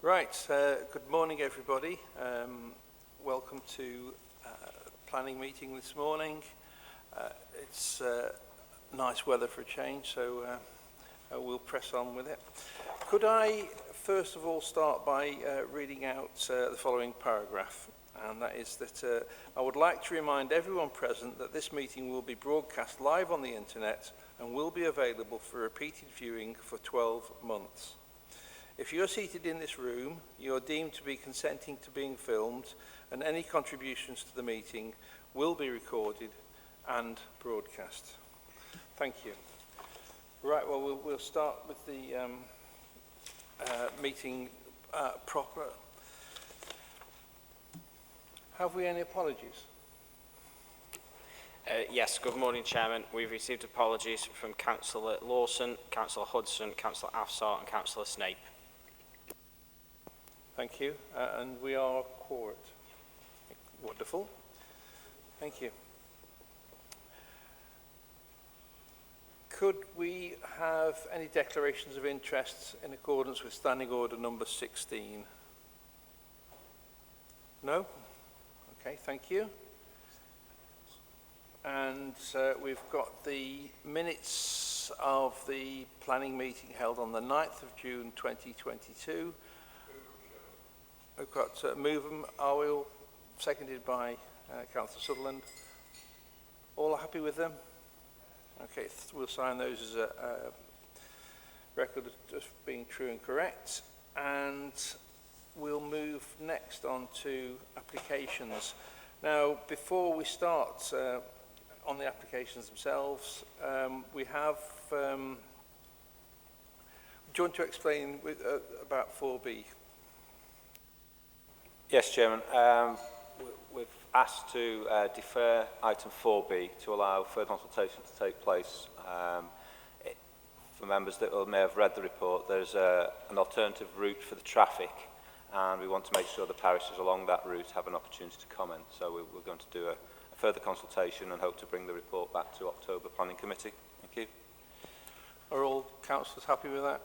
Right, good morning everybody. Welcome to planning meeting this morning. It's nice weather for a change, so we'll press on with it. Could I first of all start by reading out the following paragraph, and that is that I would like to remind everyone present that this meeting will be broadcast live on the internet and will be available for repeated viewing for 12 months. If you are seated in this room, you are deemed to be consenting to being filmed, and any contributions to the meeting will be recorded and broadcast. Thank you. Right, well, we'll start with the meeting proper. Have we any apologies? Yes, good morning, Chairman. We've received apologies from Councillor Lawson, Councillor Hudson, Councillor Afsar and Councillor Snape. Thank you, and we are quorate. Wonderful. Thank you. Could we have any declarations of interest in accordance with Standing Order number 16? No? Okay, thank you. And we've got the minutes of the planning meeting held on the 9th of June 2022. We've got move them, are we all seconded by Councillor Sutherland? All happy with them? Okay, we'll sign those as a record of being true and correct. And we'll move next on to applications. Now, before we start on the applications themselves, we have, do you want to explain about 4B? Yes, Chairman. We've asked to defer item 4B to allow further consultation to take place. For members that may have read the report, there's an alternative route for the traffic, and we want to make sure the parishes along that route have an opportunity to comment. So we're going to do a further consultation and hope to bring the report back to October Planning Committee. Thank you. Are all councillors happy with that?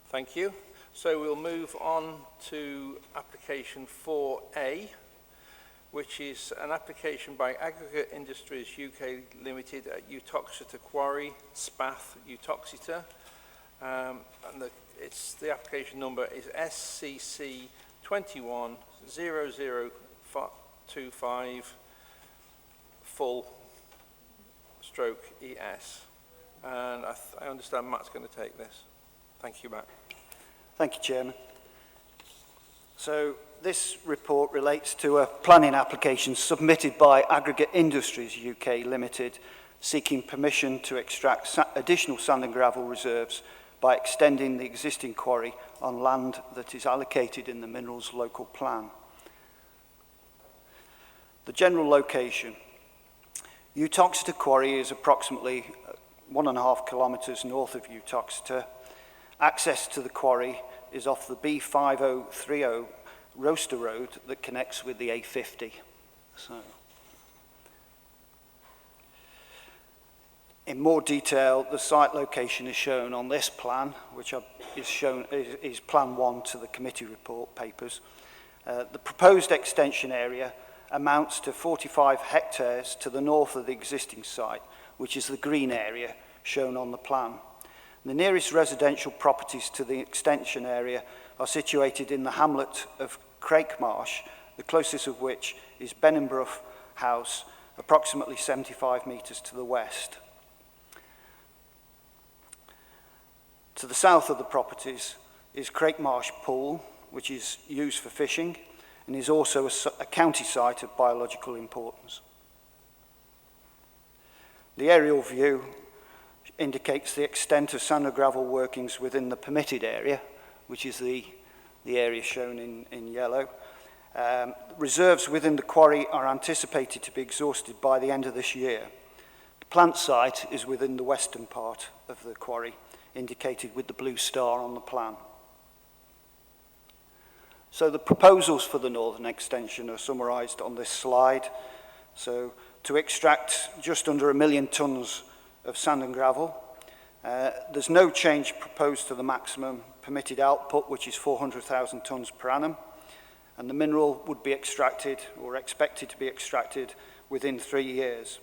Thank you. So we'll move on to application 4A, which is an application by Aggregate Industries UK Limited at Utoxeter Quarry, Spath, Utoxeter. And the application number is SCC 210025 full stroke ES. And I understand Matt's going to take this. Thank you, Matt. Thank you, Chairman. So this report relates to a planning application submitted by Aggregate Industries UK Limited, seeking permission to extract additional sand and gravel reserves by extending the existing quarry on land that is allocated in the Minerals Local Plan. The general location. Utoxeter Quarry is approximately 1.5 kilometres north of Utoxeter. Access to the quarry is off the B5030 Roaster Road that connects with the A50. So, in more detail, the site location is shown on this plan, which is Plan 1 to the committee report papers. The proposed extension area amounts to 45 hectares to the north of the existing site, which is the green area shown on the plan. The nearest residential properties to the extension area are situated in the hamlet of Crakemarsh, the closest of which is Benningbrough House, approximately 75 metres to the west. To the south of the properties is Crakemarsh Pool, which is used for fishing and is also a county site of biological importance. The aerial view indicates the extent of sand and gravel workings within the permitted area, which is the area shown in yellow. Reserves within the quarry are anticipated to be exhausted by the end of this year. The plant site is within the western part of the quarry, indicated with the blue star on the plan. So the proposals for the northern extension are summarised on this slide. So to extract just under 1 million tonnes of sand and gravel. There's no change proposed to the maximum permitted output, which is 400,000 tonnes per annum, and the mineral would be extracted or expected to be extracted within 3 years.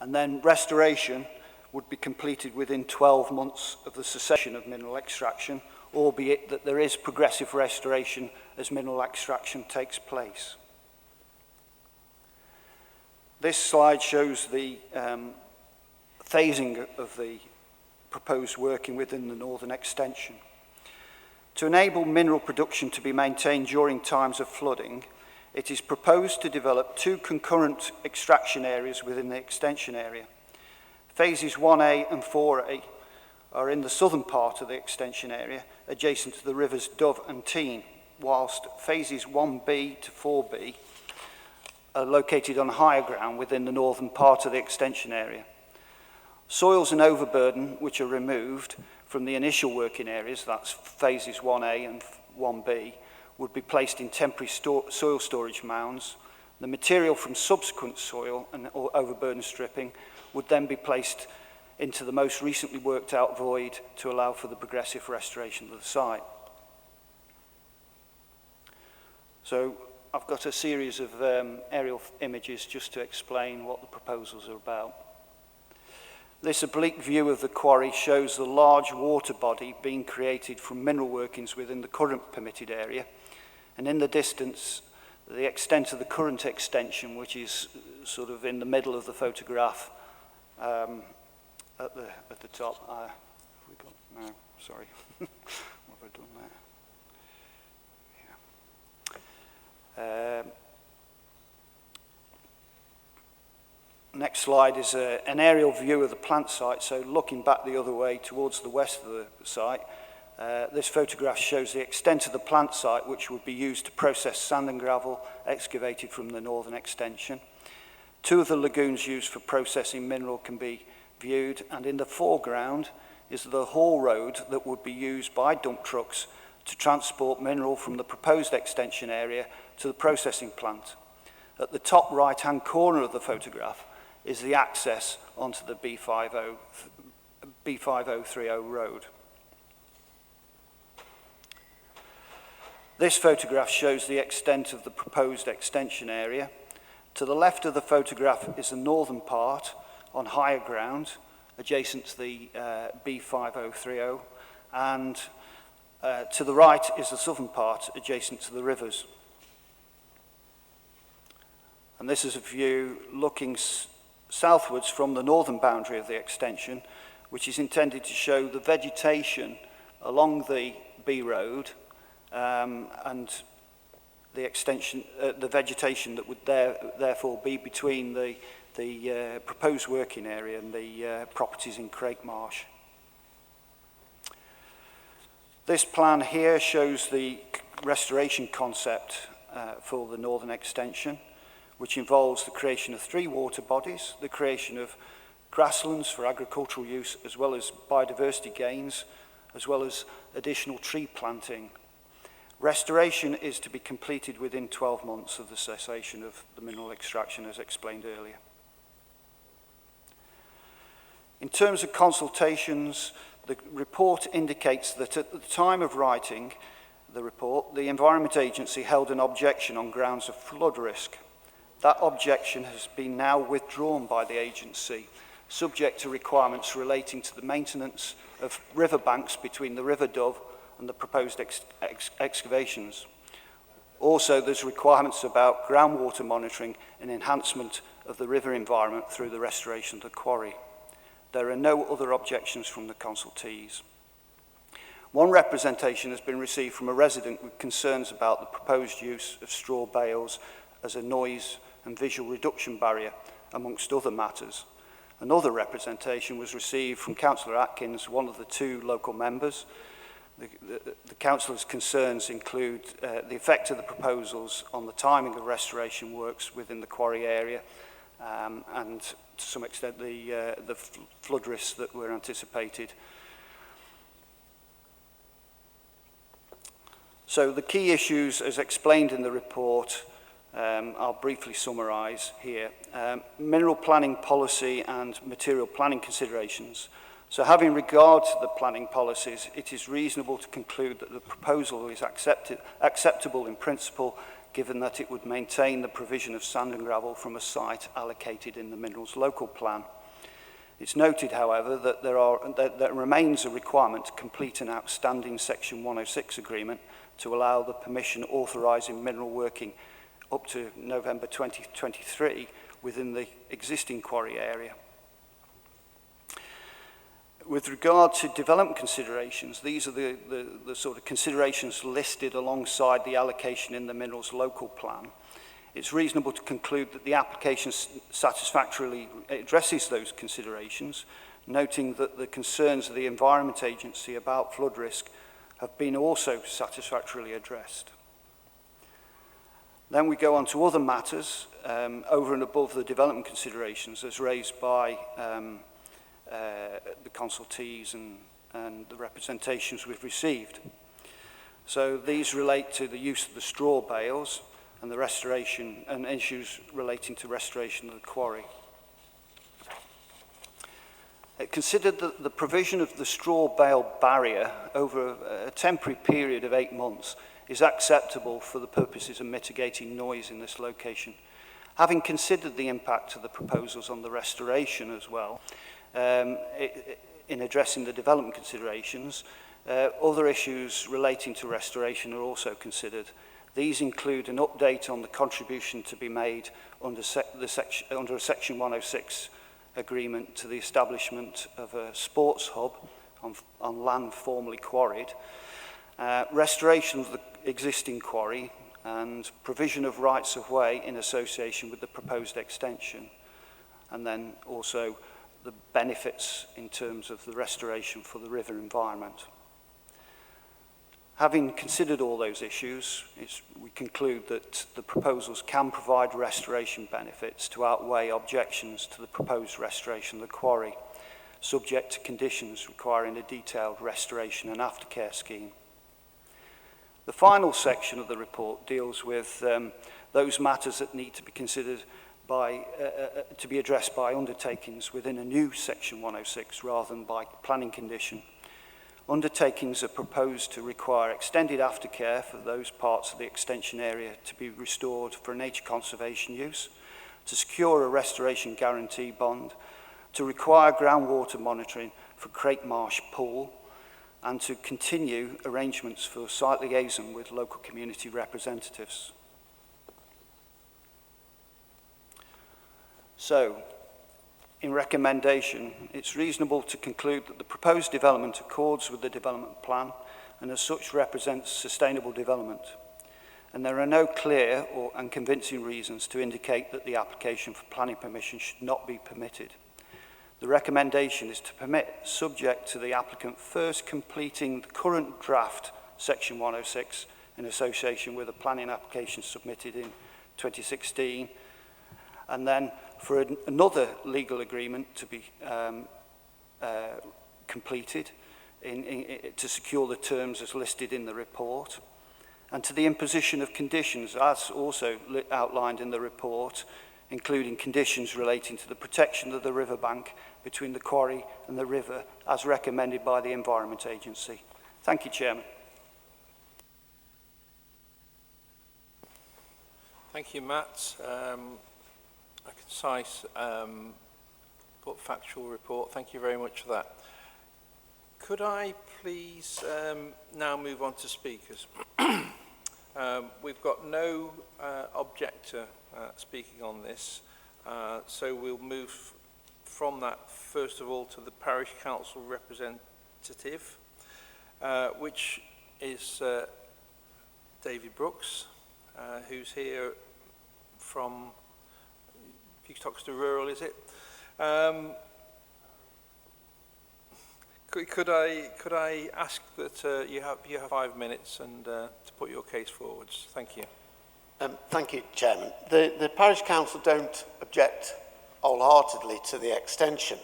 And then restoration would be completed within 12 months of the cessation of mineral extraction, albeit that there is progressive restoration as mineral extraction takes place. This slide shows the phasing of the proposed working within the northern extension. To enable mineral production to be maintained during times of flooding, it is proposed to develop 2 concurrent extraction areas within the extension area. Phases 1A and 4A are in the southern part of the extension area, adjacent to the rivers Dove and Tean, whilst phases 1B to 4B are located on higher ground within the northern part of the extension area. Soils and overburden, which are removed from the initial working areas, that's phases 1A and 1B, would be placed in temporary soil storage mounds. The material from subsequent soil and overburden stripping would then be placed into the most recently worked out void to allow for the progressive restoration of the site. So I've got a series of aerial images just to explain what the proposals are about. This oblique view of the quarry shows the large water body being created from mineral workings within the current permitted area, and in the distance, the extent of the current extension, which is sort of in the middle of the photograph at the top. Have we got, no, sorry. What have I done there? Yeah. Next slide is an aerial view of the plant site. So looking back the other way towards the west of the site, this photograph shows the extent of the plant site, which would be used to process sand and gravel excavated from the northern extension. 2 of the lagoons used for processing mineral can be viewed, and in the foreground is the haul road that would be used by dump trucks to transport mineral from the proposed extension area to the processing plant. At the top right-hand corner of the photograph is the access onto the B5030 road. This photograph shows the extent of the proposed extension area. To the left of the photograph is the northern part on higher ground, adjacent to the B5030, and to the right is the southern part, adjacent to the rivers. And this is a view looking southwards from the northern boundary of the extension, which is intended to show the vegetation along the B road and the extension, the vegetation that would therefore be between the proposed working area and the properties in Craig Marsh. This plan here shows the restoration concept for the northern extension, which involves the creation of 3 water bodies, the creation of grasslands for agricultural use, as well as biodiversity gains, as well as additional tree planting. Restoration is to be completed within 12 months of the cessation of the mineral extraction, as explained earlier. In terms of consultations, the report indicates that at the time of writing the report, the Environment Agency held an objection on grounds of flood risk. That objection has been now withdrawn by the agency, subject to requirements relating to the maintenance of riverbanks between the River Dove and the proposed excavations. Also, there's requirements about groundwater monitoring and enhancement of the river environment through the restoration of the quarry. There are no other objections from the consultees. One representation has been received from a resident with concerns about the proposed use of straw bales as a noise and visual reduction barrier, amongst other matters. Another representation was received from Councillor Atkins, one of the 2 local members. The councillor's concerns include the effect of the proposals on the timing of restoration works within the quarry area and to some extent the flood risks that were anticipated. So the key issues as explained in the report I'll briefly summarise here. Mineral planning policy and material planning considerations. So having regard to the planning policies, it is reasonable to conclude that the proposal is acceptable in principle, given that it would maintain the provision of sand and gravel from a site allocated in the Minerals Local Plan. It's noted, however, that there remains a requirement to complete an outstanding Section 106 agreement to allow the permission authorising mineral working up to November 2023 within the existing quarry area. With regard to development considerations, these are the sort of considerations listed alongside the allocation in the Minerals Local Plan. It's reasonable to conclude that the application satisfactorily addresses those considerations, noting that the concerns of the Environment Agency about flood risk have been also satisfactorily addressed. Then we go on to other matters over and above the development considerations as raised by the consultees and the representations we've received. So these relate to the use of the straw bales and the restoration and issues relating to restoration of the quarry. It considered that the provision of the straw bale barrier over a temporary period of 8 months is acceptable for the purposes of mitigating noise in this location. Having considered the impact of the proposals on the restoration as well, in addressing the development considerations, other issues relating to restoration are also considered. These include an update on the contribution to be made under a Section 106 agreement to the establishment of a sports hub on land formerly quarried, restoration of the existing quarry, and provision of rights of way in association with the proposed extension, and then also the benefits in terms of the restoration for the river environment. Having considered all those issues, we conclude that the proposals can provide restoration benefits to outweigh objections to the proposed restoration of the quarry, subject to conditions requiring a detailed restoration and aftercare scheme. The final section of the report deals with those matters that need to be considered to be addressed by undertakings within a new Section 106 rather than by planning condition. Undertakings are proposed to require extended aftercare for those parts of the extension area to be restored for nature conservation use, to secure a restoration guarantee bond, to require groundwater monitoring for Crake Marsh Pool, and to continue arrangements for site liaison with local community representatives. So, in recommendation, it's reasonable to conclude that the proposed development accords with the development plan and as such represents sustainable development. And there are no clear and convincing reasons to indicate that the application for planning permission should not be permitted. The recommendation is to permit, subject to the applicant first completing the current draft Section 106 in association with a planning application submitted in 2016, and then for another legal agreement to be completed to secure the terms as listed in the report, and to the imposition of conditions as also outlined in the report, including conditions relating to the protection of the riverbank between the quarry and the river as recommended by the Environment Agency. Thank you, Chairman. Thank you, Matt. A concise but factual report. Thank you very much for that. Could I please now move on to speakers? We've got no objector speaking on this, so we'll move from that first of all to the Parish Council representative, which is David Brooks, who's here from Buxton Rural, is it? Could I ask that you have 5 minutes and to put your case forwards? Thank you. Thank you, Chairman. The Parish Council don't object wholeheartedly to the extension.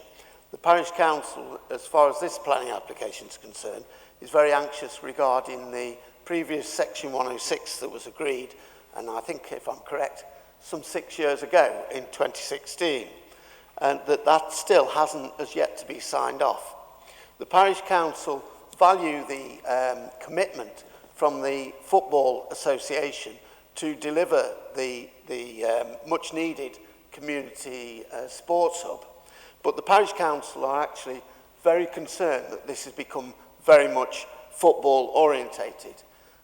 The Parish Council, as far as this planning application is concerned, is very anxious regarding the previous Section 106 that was agreed, and I think, if I'm correct, some 6 years ago in 2016, and that still hasn't as yet to be signed off. The Parish Council value the commitment from the Football Association to deliver the much needed community sports hub. But the Parish Council are actually very concerned that this has become very much football orientated.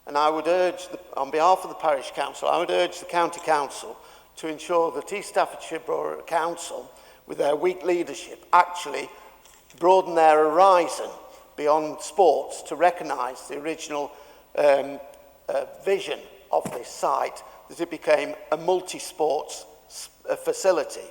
And I would urge, on behalf of the Parish Council, I would urge the County Council to ensure that East Staffordshire Borough Council, with their weak leadership, actually broaden their horizon beyond sports to recognise the original vision of this site, that it became a multi-sports facility.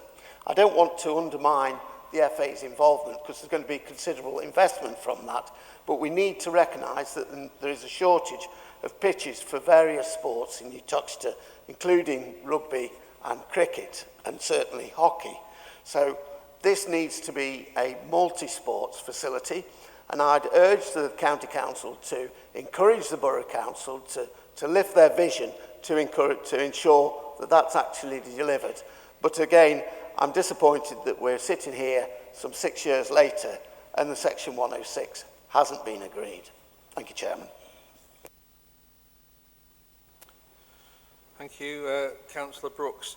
I don't want to undermine the FA's involvement because there's going to be considerable investment from that, but we need to recognise that there is a shortage of pitches for various sports in Uttoxeter, including rugby and cricket, and certainly hockey. So this needs to be a multi-sports facility, and I'd urge the County Council to encourage the Borough Council to lift their vision to ensure that that's actually delivered. But again, I'm disappointed that we're sitting here some 6 years later and the Section 106 hasn't been agreed. Thank you, Chairman. Thank you, Councillor Brooks.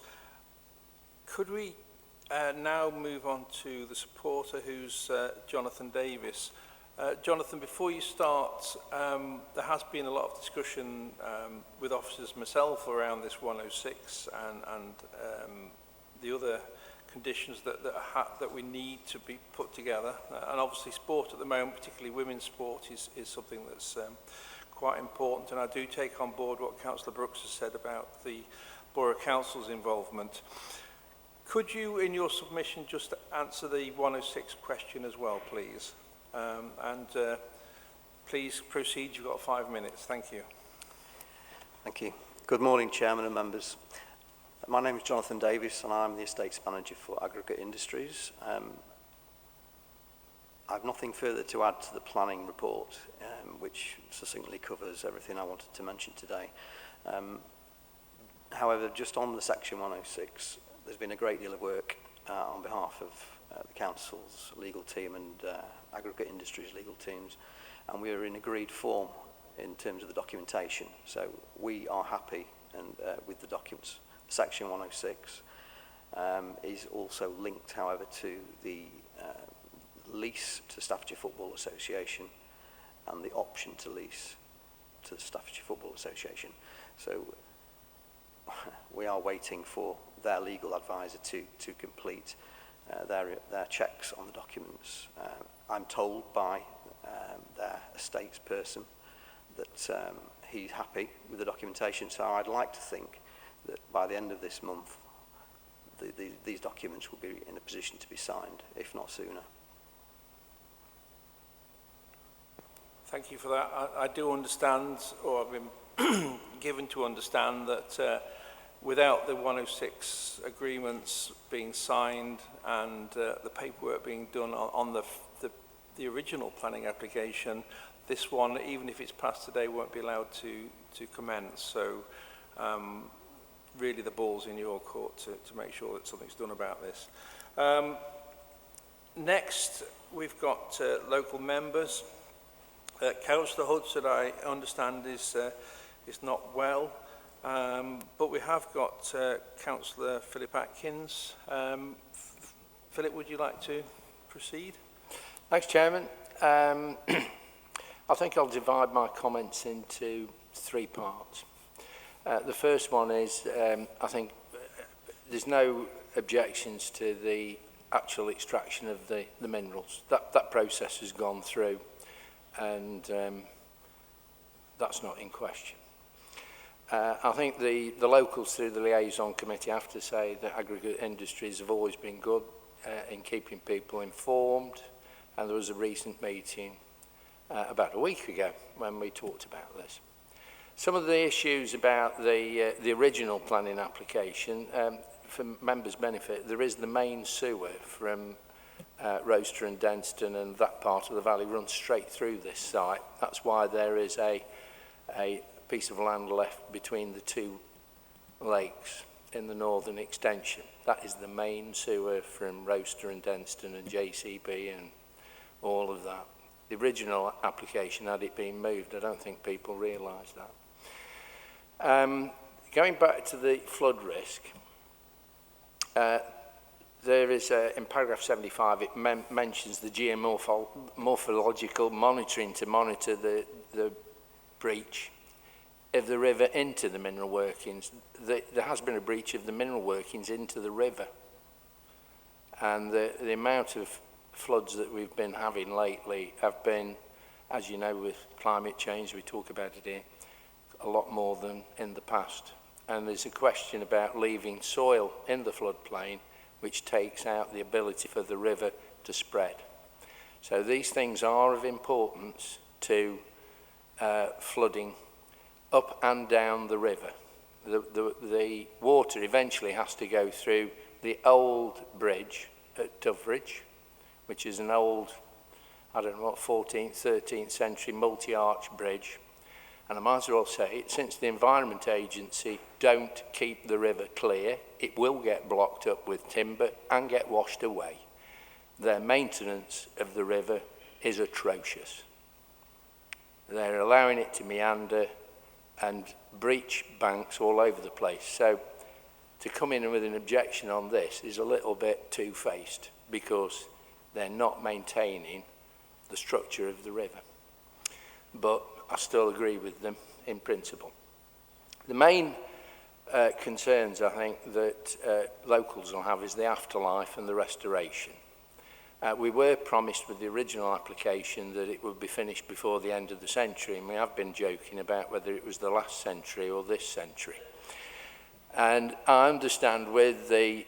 Could we now move on to the supporter, who's Jonathan Davis? Jonathan, before you start, there has been a lot of discussion with officers myself around this 106 and the other conditions that we need to be put together. And obviously sport at the moment, particularly women's sport, is something that's quite important. And I do take on board what Councillor Brooks has said about the Borough Council's involvement. Could you, in your submission, just answer the 106 question as well, please? Please proceed. You've got 5 minutes. Thank you. Thank you. Good morning, Chairman and members. My name is Jonathan Davis and I'm the Estates Manager for Aggregate Industries. I have nothing further to add to the planning report, which succinctly covers everything I wanted to mention today. However, just on the Section 106, there's been a great deal of work on behalf of the Council's legal team and Aggregate Industries legal teams, and we are in agreed form in terms of the documentation. So we are happy with the documents. Section 106 is also linked, however, to the lease to Staffordshire Football Association and the option to lease to the Staffordshire Football Association. So we are waiting for their legal advisor to complete their checks on the documents. I'm told by their estates person that he's happy with the documentation, so I'd like to think that by the end of this month these documents will be in a position to be signed, if not sooner. Thank you for that. I do understand, or I've been given to understand, that without the 106 agreements being signed and the paperwork being done on the original planning application, this one, even if it's passed today, won't be allowed to commence. So really the ball's in your court to make sure that something's done about this. Next, we've got local members. Councillor Hudson, I understand, is not well, but we have got Councillor Philip Atkins. Philip, would you like to proceed? Thanks, Chairman. I think I'll divide my comments into 3 parts. The first one is, I think there's no objections to the actual extraction of the minerals. That process has gone through, and that's not in question. I think the locals through the liaison committee have to say that Aggregate Industries have always been good in keeping people informed, and there was a recent meeting about a week ago when we talked about this. Some of the issues about the original planning application, for members' benefit, there is the main sewer from Roaster and Denston, and that part of the valley runs straight through this site. That's why there is a piece of land left between the 2 lakes in the northern extension. That is the main sewer from Roaster and Denston and JCB and all of that. the original application had it been moved. I don't think people realise that. Going back to the flood risk, there is, in paragraph 75, it mentions the geomorphological monitoring to monitor the breach of the river into the mineral workings. There has been a breach of the mineral workings into the river. And the amount of floods that we've been having lately have been, as you know, with climate change, we talk about it here, a lot more than in the past. And there's a question about leaving soil in the floodplain, which takes out the ability for the river to spread. So these things are of importance to flooding up and down the river. The water eventually has to go through the old bridge at Doveridge, which is an old, I don't know what, 14th, 13th century multi-arch bridge. And I might as well say, since the Environment Agency don't keep the river clear, it will get blocked up with timber and get washed away. Their maintenance of the river is atrocious. They're allowing it to meander and breach banks all over the place. So to come in with an objection on this is a little bit two-faced, because they're not maintaining the structure of the river. But I still agree with them in principle. The main concerns, I think, that locals will have is the afterlife and the restoration. We were promised with the original application that it would be finished before the end of the century, and we have been joking about whether it was the last century or this century. And I understand with the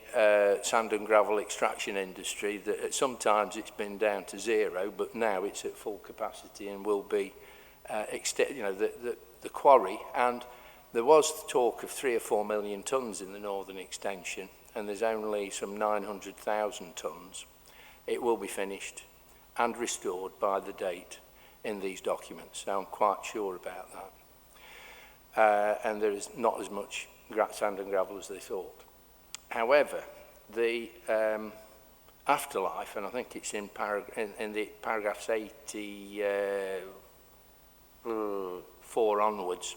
sand and gravel extraction industry that sometimes it's been down to zero, but now it's at full capacity and will be the quarry. And there was talk of 3 or 4 million tonnes in the northern extension, and there's only some 900,000 tonnes. It will be finished and restored by the date in these documents, so I'm quite sure about that. And there is not as much sand and gravel as they thought. However, the afterlife, and I think it's in the paragraphs 84 onwards,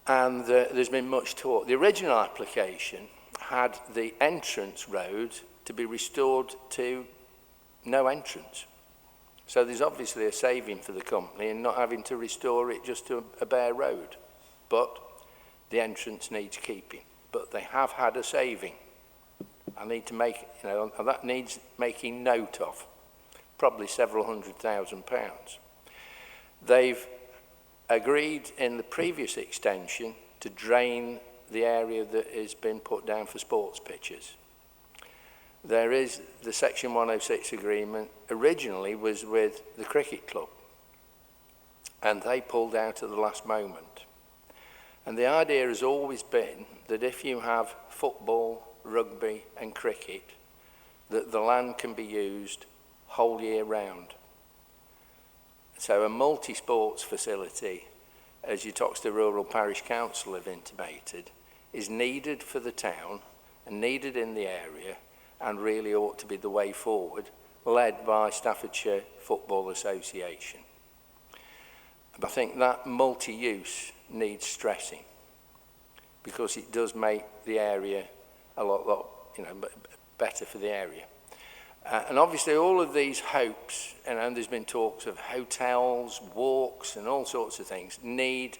and there's been much talk. The original application had the entrance road to be restored to no entrance. So there's obviously a saving for the company in not having to restore it just to a bare road. But the entrance needs keeping. But they have had a saving. I need to make, that needs making note of. Probably several £100,000. They've agreed in the previous extension to drain the area that has been put down for sports pitches. There is the Section 106 agreement originally was with the cricket club, and they pulled out at the last moment. And the idea has always been that if you have football, rugby and cricket, that the land can be used whole year round. So a multi-sports facility, as your Toxteth Rural Parish Council have intimated, is needed for the town and needed in the area, and really ought to be the way forward, led by Staffordshire Football Association. But I think that multi-use needs stressing, because it does make the area a lot better for the area. And obviously all of these hopes, and there's been talks of hotels, walks and all sorts of things, need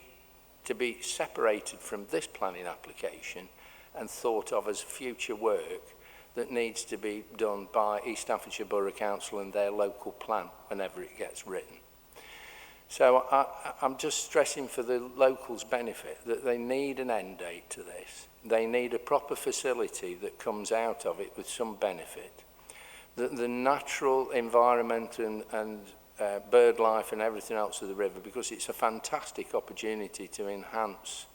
to be separated from this planning application and thought of as future work that needs to be done by East Staffordshire Borough Council and their local plan whenever it gets written. So I'm just stressing for the locals' benefit that they need an end date to this. They need a proper facility that comes out of it with some benefit. The natural environment and bird life and everything else of the river, because it's a fantastic opportunity to enhance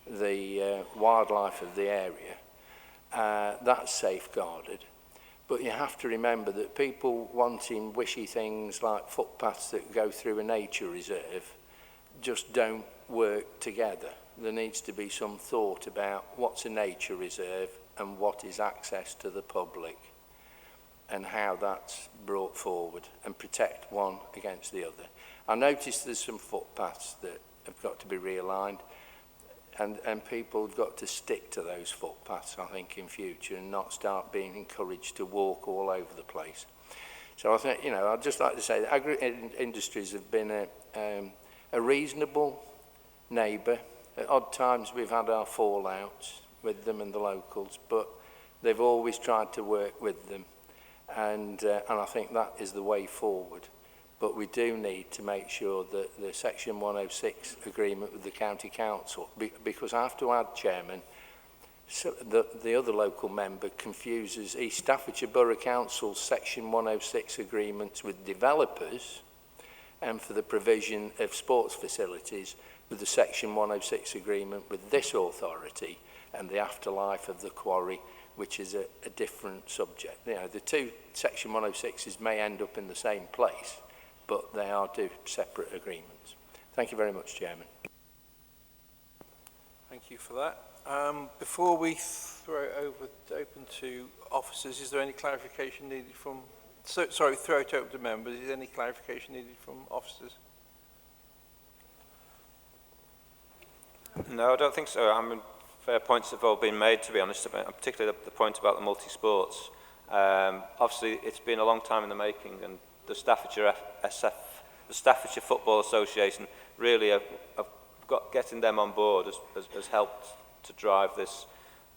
the wildlife of the area. That's safeguarded. But you have to remember that people wanting wishy things like footpaths that go through a nature reserve just don't work together. There needs to be some thought about what's a nature reserve and what is access to the public. and how that's brought forward and protect one against the other. I noticed there's some footpaths that have got to be realigned, and people have got to stick to those footpaths, I think, in future, and not start being encouraged to walk all over the place. So I think, you know, I'd just like to say that agri-industries have been a reasonable neighbour. At odd times we've had our fallouts with them and the locals, but they've always tried to work with them, and I think that is the way forward. But we do need to make sure that the Section 106 agreement with the County Council, because I have to add, Chairman, so the other local member confuses East Staffordshire Borough Council's Section 106 agreements with developers and for the provision of sports facilities with the Section 106 agreement with this authority and the afterlife of the quarry, which is a different subject. You know, the two Section 106s may end up in the same place, but they are two separate agreements. Thank you very much, Chairman. Thank you for that. Before we throw it open to officers, is there any clarification needed from... sorry, throw it open to members. Is there any clarification needed from officers? No, I don't think so. I mean, fair points have all been made, to be honest, particularly the point about the multi-sports. Obviously, it's been a long time in the making, and the Staffordshire Football Association really have got getting them on board has helped to drive this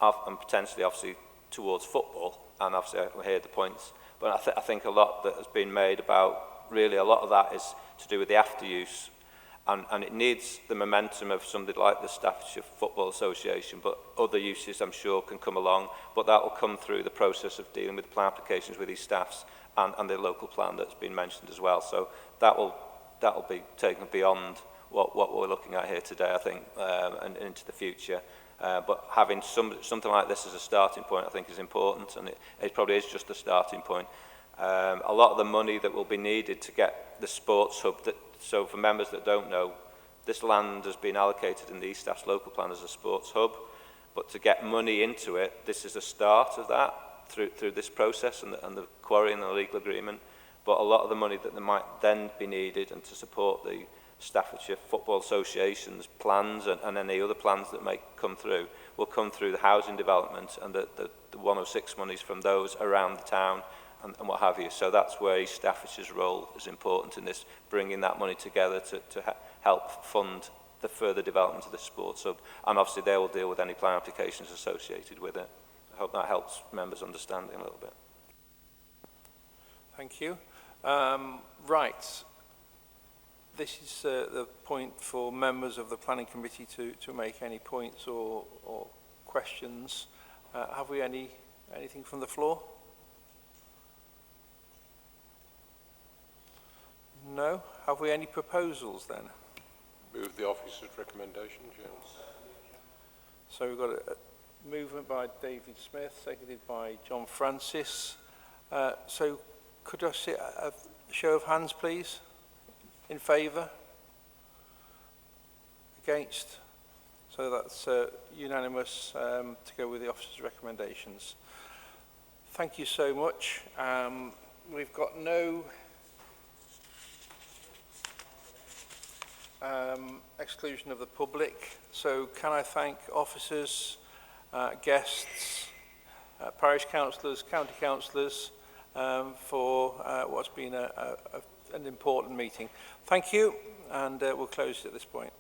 off, and potentially, obviously, towards football. And obviously, I hear the points. But I think a lot that has been made about, really, a lot of that is to do with the after use. And it needs the momentum of somebody like the Staffordshire Football Association, but other uses, I'm sure, can come along. But that will come through the process of dealing with plan applications with these staffs and the local plan that's been mentioned as well. So that will be taken beyond what we're looking at here today, I think, and into the future. But having something like this as a starting point, I think, is important, and it probably is just a starting point. A lot of the money that will be needed to get the sports hub, so for members that don't know, this land has been allocated in the East Staff's local plan as a sports hub, but to get money into it, this is a start of that through this process and the quarry and the legal agreement. But a lot of the money that might then be needed and to support the Staffordshire Football Association's plans and any other plans that may come through will come through the housing development and the 106 monies from those around the town and what have you. So that's where East Staffordshire's role is important in this, bringing that money together to help fund the further development of the sports hub. And obviously they will deal with any plan applications associated with it. I hope that helps members understanding a little bit. Thank you. Right. This is the point for members of the Planning Committee to make any points or questions. Have we anything from the floor? No? Have we any proposals then? Move the officer's recommendation, Chairman. So we've got a movement by David Smith, seconded by John Francis. So could I see a show of hands, please? In favour? Against? So that's unanimous to go with the officer's recommendations. Thank you so much. We've got no exclusion of the public. So can I thank officers, guests, parish councillors, county councillors for what's been an important meeting. Thank you, and we'll close at this point.